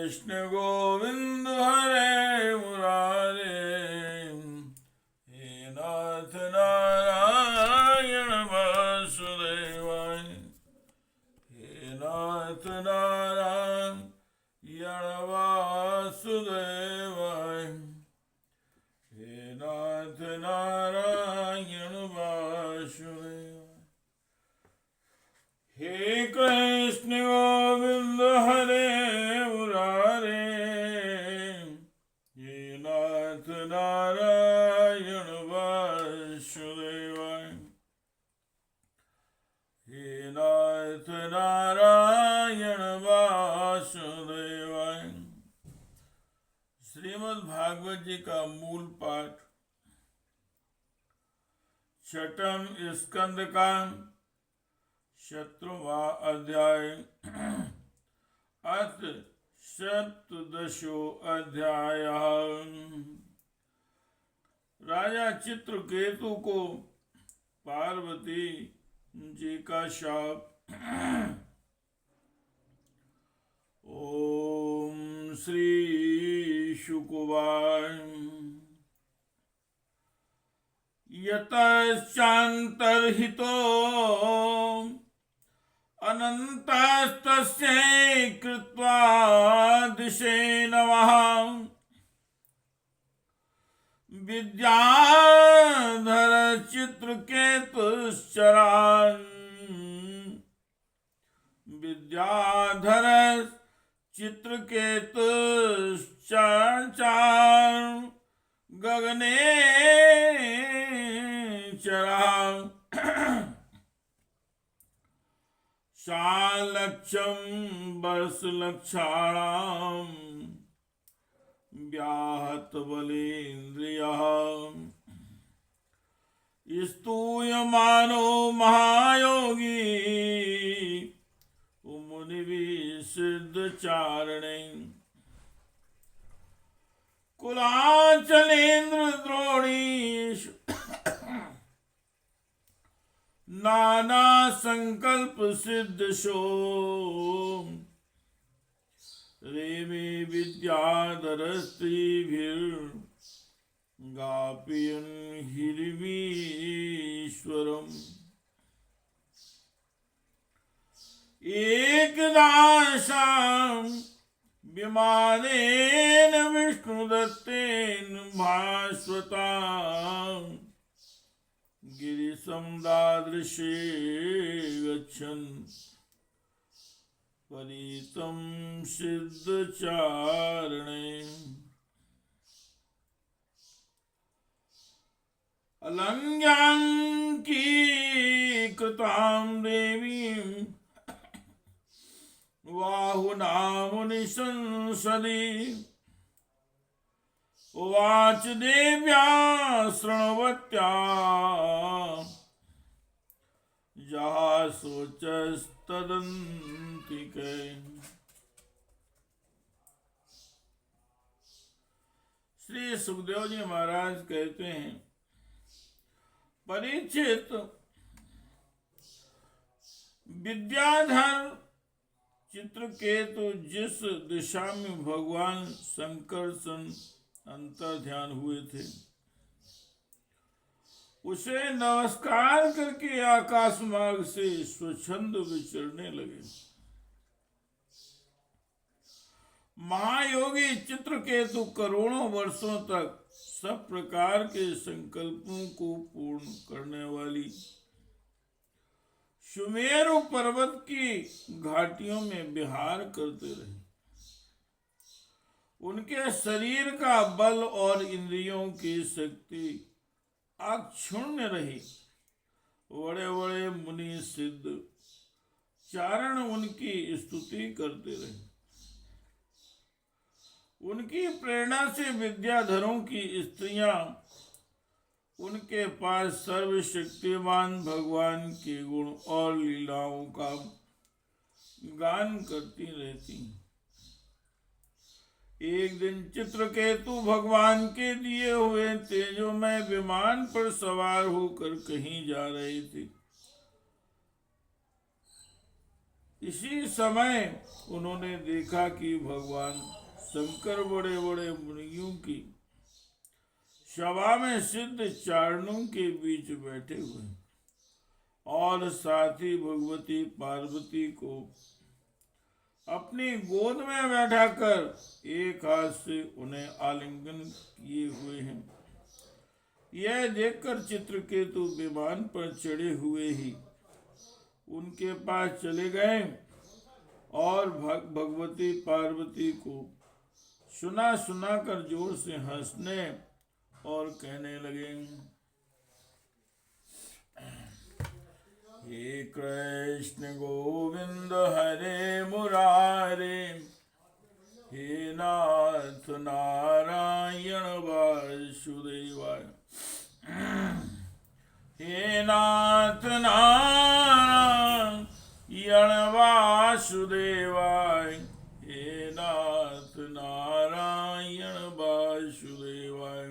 कृष्ण गोविंद हरे मुरारे, हे नाथ नारायण वासुदेवाय, हे नाथ नारायण वासुदेवाय, हे नाथ नारायण वासुदेवाय। हे कृष्ण गोविंद हरे मुरारे, हे नाथ नारायण वासुदेवाय, हे नाथ नारायण वासुदेवाय। श्रीमद् भागवत जी का मूल पाठ, छठम स्कंद का 17वां अध्याय, अथ सप्तदशो अध्याय। राजा चित्रकेतु को पार्वती जी का शाप। ओम श्री शुकवाय। यतश्चान्तर्हितो अनन्तस्तस्यै कृत्वा दिशे नमः। विद्याधर चित्रकेतुश्चरान्, विद्याधर चित्रकेतुश्चरान् गगने चरान्। शालक्षं वर्षलक्षाणां व्याहत बलेन्द्रियः। स्तूयमानो महायोगी मुनिभिः सिद्धचारणे। कुलाचलेन्द्र द्रोणीषु नाना संकल्प सिद्धशो। रेमे विद्याधर स्त्रीभिर्गापयन् हिरवीश्वरम्। एकदाशां विमानेन विष्णुदत्तेन भास्वतां गिरिशं दादृशे गच्छन् परीतं सिद्धचारणे। अलङ्घ्याङ्कीकृतां देवीं बाहुनामुनिसंसदि। उवाच देव्या शृण्वत्या जहासोचस्तदन्तिके। श्री सुखदेव जी महाराज कहते हैं, परीक्षित, विद्याधर चित्रकेतु जिस दिशा में भगवान शंकर अंतर ध्यान हुए थे, उसे नमस्कार करके आकाश मार्ग से स्वच्छंद विचरने लगे। महायोगी चित्रकेतु करोड़ों वर्षों तक सब प्रकार के संकल्पों को पूर्ण करने वाली सुमेरु पर्वत की घाटियों में विहार करते रहे। उनके शरीर का बल और इंद्रियों की शक्ति अक्षुण्ण रही। बड़े बड़े मुनि सिद्ध चारण उनकी स्तुति करते रहे। उनकी प्रेरणा से विद्याधरों की स्त्रियां उनके पास सर्वशक्तिमान भगवान के गुण और लीलाओं का गान करती रहती। एक दिन चित्रकेतु भगवान के दिए हुए तेजोमय विमान पर सवार होकर कहीं जा रहे थे। इसी समय उन्होंने देखा कि भगवान शंकर बड़े बड़े मुनियों की सभा में सिद्ध चारणों के बीच बैठे हुए हैं और साथ ही भगवती पार्वती को अपनी गोद में बैठाकर एक हाथ से उन्हें आलिंगन किए हुए हैं। यह देखकर चित्रकेतु विमान पर चढ़े हुए ही उनके पास चले गए और भगवती पार्वती को सुना सुना कर जोर से हंसने और कहने लगे, हे कृष्ण गोविंद हरे मुरारे, हे नाथ नारायण वासुदेवाय, हे नाथ नारायण वासुदेवाय, हे नाथ नारायण वासुदेवाय।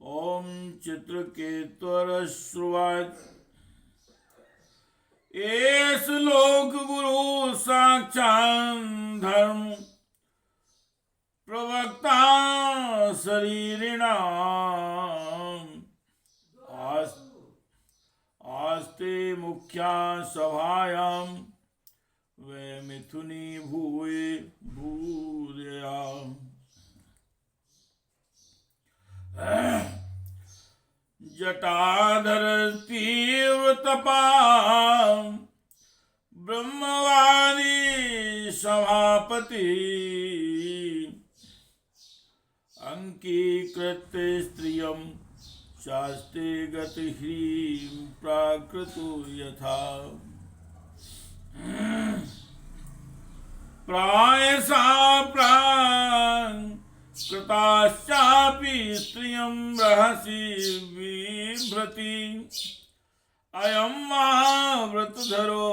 ओम चित्रकेतुरश्रुवाच, एस लोक गुरु साक्षात् धर्म प्रवक्ता शरीरिणाम्, आस्ते मुख्या सभायां वे मिथुनी भूये भूया। जटाधर तीव्र तपा ब्रह्मवादी सभापति, अंकीकृत्य स्त्रियं शास्त्रे गति ह्रीं प्राकृतो यथा, प्रायसा प्राण कृताश्चापि स्त्रियं रहसि बिभ्रति, अयं महाव्रतधरो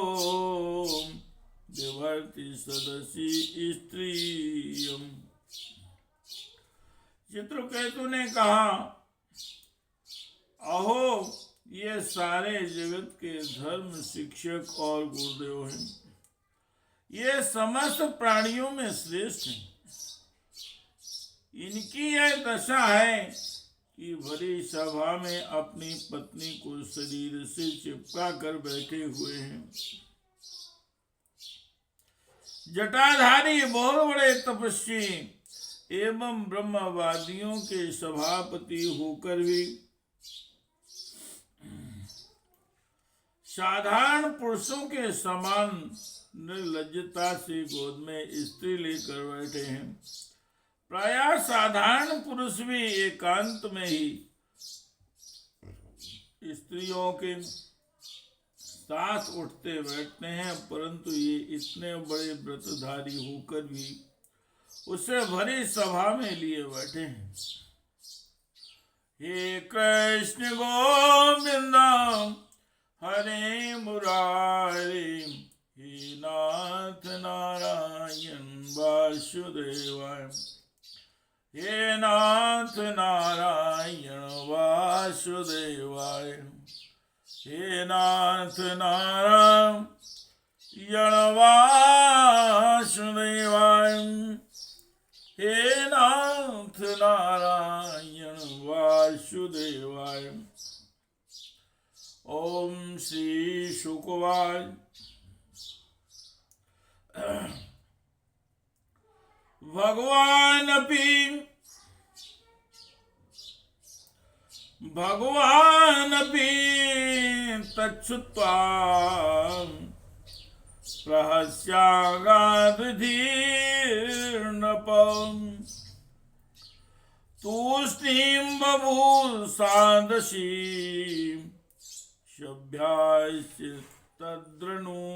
बिभर्ति सदसि स्त्रियम्। चित्रकेतु ने कहा, अहो ये सारे जगत के धर्म शिक्षक और गुरुदेव हैं, ये समस्त प्राणियों में श्रेष्ठ हैं। इनकी यह दशा है कि भरी सभा में अपनी पत्नी को शरीर से चिपका कर बैठे हुए हैं। जटाधारी बहुत बड़े तपस्वी एवं ब्रह्मवादियों के सभापति होकर भी साधारण पुरुषों के समान निर्लज्जता से गोद में स्त्री लेकर बैठे हैं। प्रायः साधारण पुरुष भी एकांत में ही स्त्रियों के साथ उठते बैठते हैं, परंतु ये इतने बड़े व्रतधारी होकर भी उसे भरी सभा में लिए बैठे हैं। हे कृष्ण गोविंद हरे मुरारे, हे नाथ नारायण वासुदेवाय, हे नाथ नारायण वासुदेवाय, हे नाथ नारायण वासुदेवाय, हे नाथ नारायण वासुदेवाय। ओम श्री शुकवाच, भगवानपि तच्छ्रुत्वा प्रहस्यागाधीर्नपम्, तूष्णीं बभूषादशीं सभ्याश्च तद्रनुव्रताम्,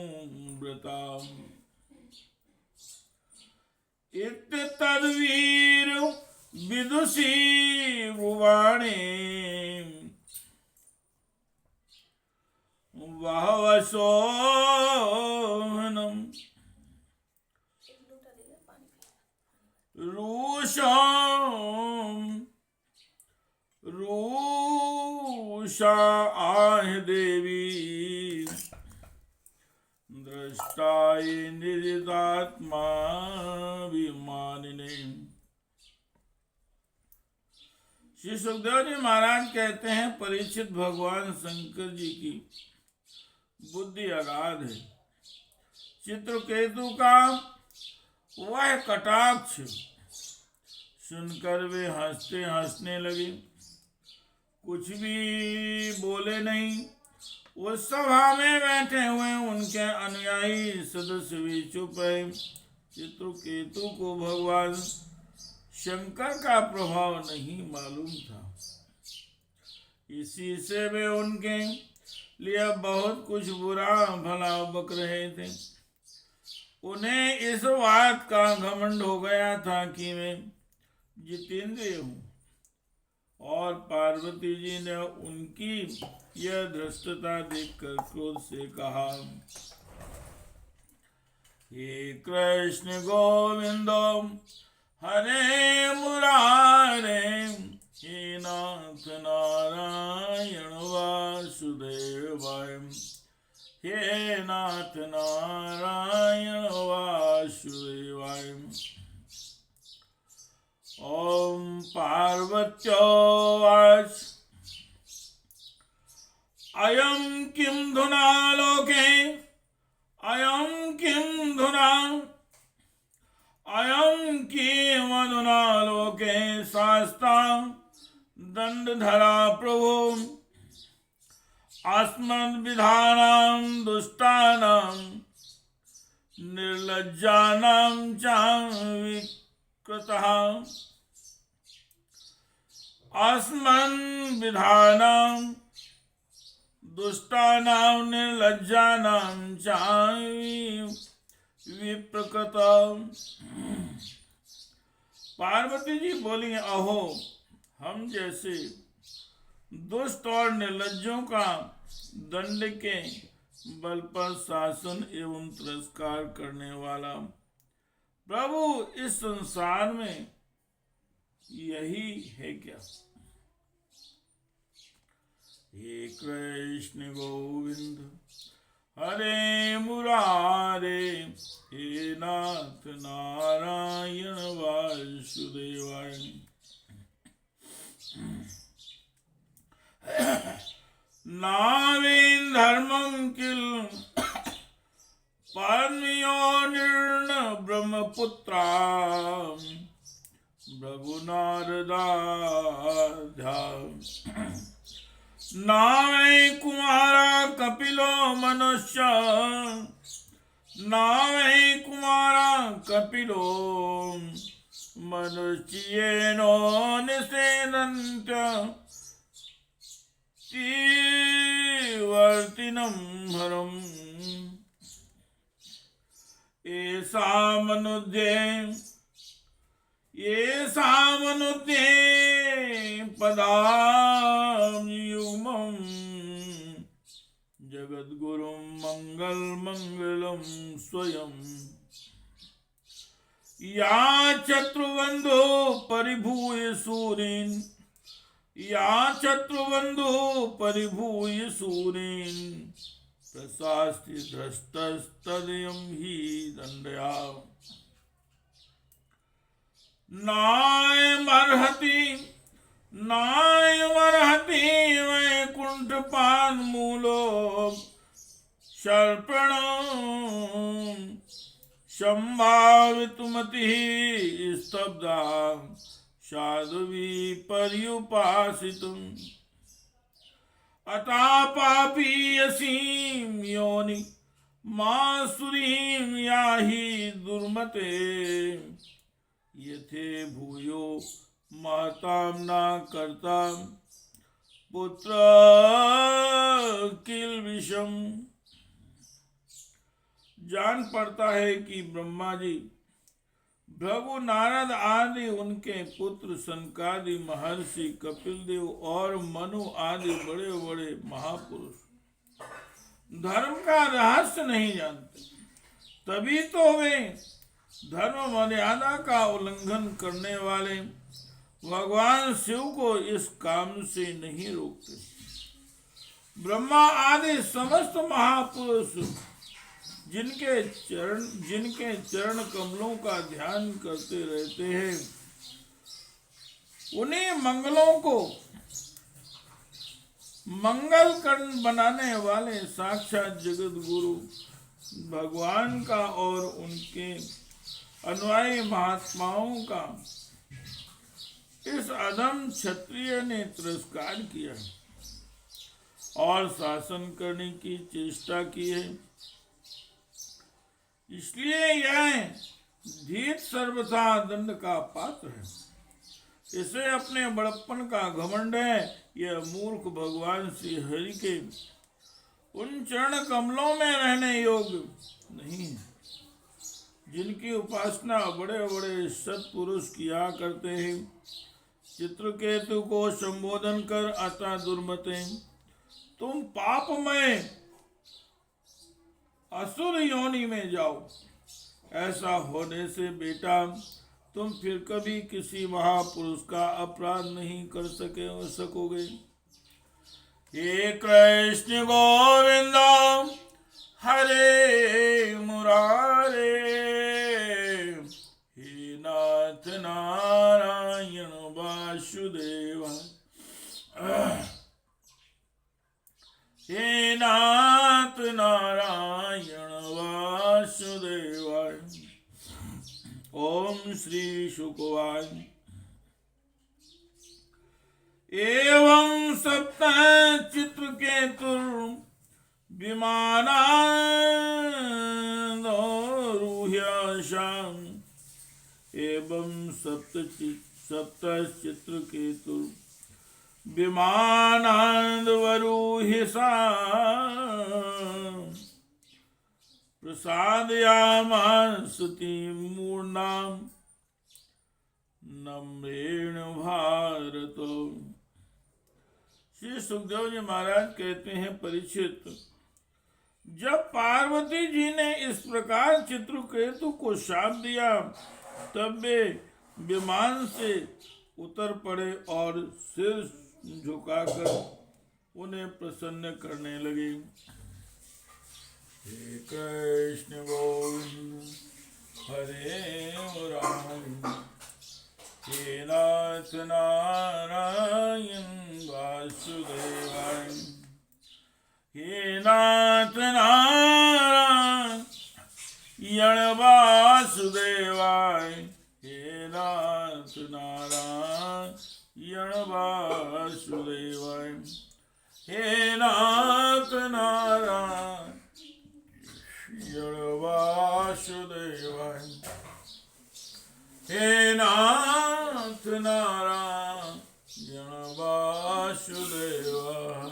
इत्यतद्वीर विदुषी ब्रुवाणे, वहवशोहनम् रूषा आह देवी द्रष्टाइन्द्रियात्माभिमानिने। श्री सुखदेव जी महाराज कहते हैं, परीक्षित, भगवान शंकर जी की बुद्धि अगाध है। चित्रकेतु का वह कटाक्ष सुनकर वे हंसने लगे, कुछ भी बोले नहीं। उस सभा में बैठे हुए उनके अनुयायी सदस्य भी चुप रहे। चित्रकेतु को भगवान शंकर का प्रभाव नहीं मालूम था, इसी से वे उनके लिए बहुत कुछ बुरा भला बक रहे थे। उन्हें इस बात का घमंड हो गया था कि मैं जितेंद्रिय हूँ, और पार्वती जी ने उनकी यह धृष्टता देखकर क्रोध से कहा, हे कृष्ण गोविंद हरे मुरारे, हे नाथ नारायण वासुदेवाय, हे नाथ नारायण वासुदेवाय। ओम पार्वत्योवाच अयं किं धुना लोके, अयं किं धुना, अयं किमधुना लोके शास्ता दंडधरा प्रभु, अस्मद्विधानां दुष्टानां निर्लज्जानां च विकृतः, अस्मद्विधानां दुष्टानां निर्लज्जानां च विप्रकृत। पार्वती जी बोली, अहो, हम जैसे दुष्ट और निर्लज्जों का दंड के बल पर शासन एवं तिरस्कार करने वाला प्रभु इस संसार में यही है क्या? हे कृष्ण गोविंद हरे मुरारे, हे नाथ नारायण वासुदेवाय। नावेन धर्मं किल पान्योनिर्न ब्रह्मपुत्रा, रघुनारदाध्या। नावै कुमारा कपिलो मनुष्य, नावै कुमारा कपिलो मनुष्येनो निषेदन्त तीवर्तिनं हरम्। येषामनुध्ये पदायुग्मं जगद्गुरुं मंगलमंगलं स्वयं। या शत्रुबन्धो परिभूय सूरीन्, या शत्रुबन्धो परिभूय सूरीन्, प्रशास्ति धृष्टस्तदयं हि दण्डया। नायमर्हति वैकुण्ठपान्मूलो शर्पणं संभावितुमतिः स्तब्धा साधुभिः पर्युपासितुम्। अतापापीयसीं योनि मासुरीं याहि दुर्मते, यथे भूयो मातां न कर्ता पुत्र किल विषम। जान पड़ता है कि ब्रह्मा जी, भृगु, नारद आदि उनके पुत्र सनकादि महर्षि, कपिल देव और मनु आदि बड़े बड़े महापुरुष धर्म का रहस्य नहीं जानते, तभी तो वे धर्म मर्यादा का उल्लंघन करने वाले भगवान शिव को इस काम से नहीं रोकते। ब्रह्मा आदि समस्त महापुरुष जिनके चरण कमलों का ध्यान करते रहते हैं, उन्हीं मंगलों को मंगल कर्ण बनाने वाले साक्षात जगत गुरु भगवान का और उनके अनुयायी महात्माओं का इस अधम क्षत्रिय ने तिरस्कार किया और शासन करने की चेष्टा की है। इसलिए यह धीत सर्वथा दंड का पात्र है। इसे अपने बड़प्पन का घमंड है। यह मूर्ख भगवान श्री हरि के उन चरण कमलों में रहने योग्य नहीं है, जिनकी उपासना बड़े बड़े सत्पुरुष किया करते हैं। चित्रकेतु को संबोधन कर अतः दुर्मते, तुम पापमय असुर योनि में जाओ। ऐसा होने से बेटा तुम फिर कभी किसी महापुरुष का अपराध नहीं कर सकोगे। हे कृष्ण गोविंद हरे मुरारे, हे नाथ नारायण वासुदेव, हे नाथ नारायण वासुदेवाय। ओम श्री शुकवाय। एवं सप्त चित्रकेतुर विमानारूह्य शाम, एवं सप्त चित्रकेतुर विमानारूह्य शाम, प्रसादयामासति मूर्णाम नम्रेण भारत। श्री सुखदेव जी महाराज कहते हैं, परीक्षित, जब पार्वती जी ने इस प्रकार चित्रकेतु को शाप दिया, तब वे विमान से उतर पड़े और सिर झुकाकर उन्हें प्रसन्न करने लगे। हे कृष्ण गोविंद हरे मुरारी, हे नाथ नारायण वासुदेवाय, हे नाथ नारायण वासुदेवाय, हे नाथ नारायण वासुदेवाय, हे नाथ नारायण वासुदेवाय, हे नाथ नारायण वासुदेवाय।